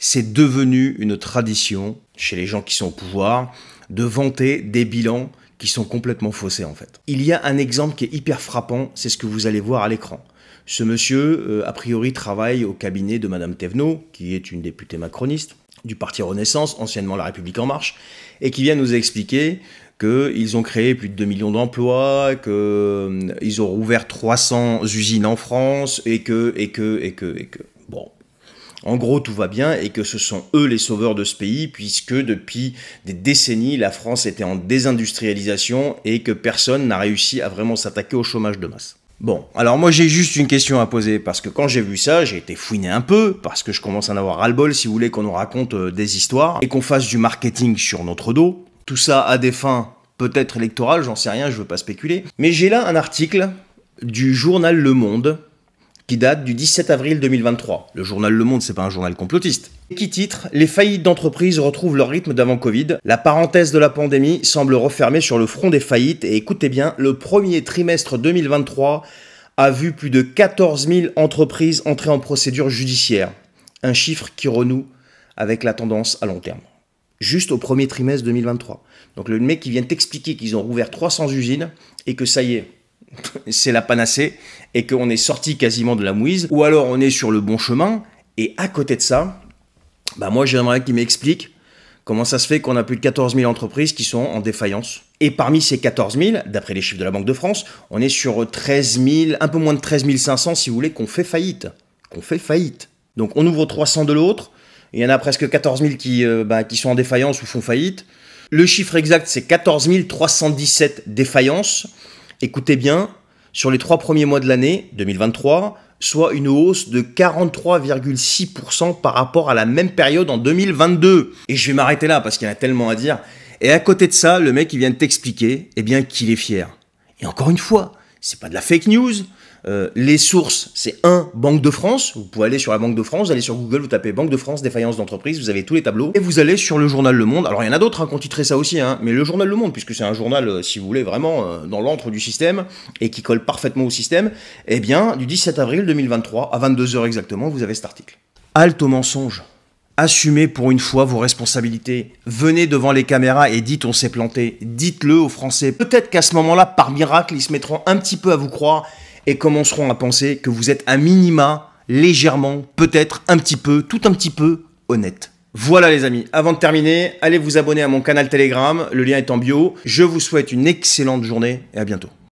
c'est devenu une tradition chez les gens qui sont au pouvoir de vanter des bilans qui sont complètement faussés en fait. Il y a un exemple qui est hyper frappant, c'est ce que vous allez voir à l'écran. Ce monsieur, a priori, travaille au cabinet de Madame Thévenot, qui est une députée macroniste du Parti Renaissance, anciennement La République En Marche, et qui vient nous expliquer qu'ils ont créé plus de 2 millions d'emplois, qu'ils ont rouvert 300 usines en France, et que... Bon, en gros, tout va bien, et que ce sont eux les sauveurs de ce pays, puisque depuis des décennies, la France était en désindustrialisation, et que personne n'a réussi à vraiment s'attaquer au chômage de masse. Bon, alors moi j'ai juste une question à poser, parce que quand j'ai vu ça, j'ai été fouiné un peu, parce que je commence à en avoir ras-le-bol, si vous voulez, qu'on nous raconte des histoires, et qu'on fasse du marketing sur notre dos. Tout ça à des fins peut-être électorales, j'en sais rien, je veux pas spéculer. Mais j'ai là un article du journal Le Monde, qui date du 17 avril 2023. Le journal Le Monde, c'est pas un journal complotiste. Qui titre « Les faillites d'entreprises retrouvent leur rythme d'avant Covid. La parenthèse de la pandémie semble refermée sur le front des faillites. » Et écoutez bien, le premier trimestre 2023 a vu plus de 14 000 entreprises entrer en procédure judiciaire. Un chiffre qui renoue avec la tendance à long terme. Juste au premier trimestre 2023. Donc le mec qui vient t'expliquer qu'ils ont rouvert 300 usines et que ça y est, c'est la panacée et qu'on est sorti quasiment de la mouise, ou alors on est sur le bon chemin, et à côté de ça, bah moi j'aimerais qu'il m'explique comment ça se fait qu'on a plus de 14 000 entreprises qui sont en défaillance. Et parmi ces 14 000, d'après les chiffres de la Banque de France, on est sur 13 000, un peu moins de 13 500 si vous voulez, qu'on fait faillite. Donc on ouvre 300 de l'autre, il y en a presque 14 000 qui sont en défaillance ou font faillite. Le chiffre exact c'est 14 317 défaillances. Écoutez bien, sur les 3 premiers mois de l'année 2023, soit une hausse de 43,6% par rapport à la même période en 2022. Et je vais m'arrêter là parce qu'il y en a tellement à dire. Et à côté de ça, le mec il vient de t'expliquer eh bien qu'il est fier. Et encore une fois, c'est pas de la fake news. Les sources, c'est Banque de France. Vous pouvez aller sur la Banque de France, vous allez sur Google, vous tapez Banque de France, défaillance d'entreprise, vous avez tous les tableaux. Et vous allez sur le journal Le Monde. Alors il y en a d'autres qui ont titré ça aussi, mais le journal Le Monde, puisque c'est un journal, si vous voulez, vraiment dans l'antre du système et qui colle parfaitement au système, eh bien, du 17 avril 2023 à 22 h exactement, vous avez cet article. Halte au mensonge. Assumez pour une fois vos responsabilités. Venez devant les caméras et dites on s'est planté. Dites-le aux Français. Peut-être qu'à ce moment-là, par miracle, ils se mettront un petit peu à vous croire et commenceront à penser que vous êtes à minima, légèrement, peut-être un petit peu, tout un petit peu honnête. Voilà les amis, avant de terminer, allez vous abonner à mon canal Telegram, le lien est en bio. Je vous souhaite une excellente journée et à bientôt.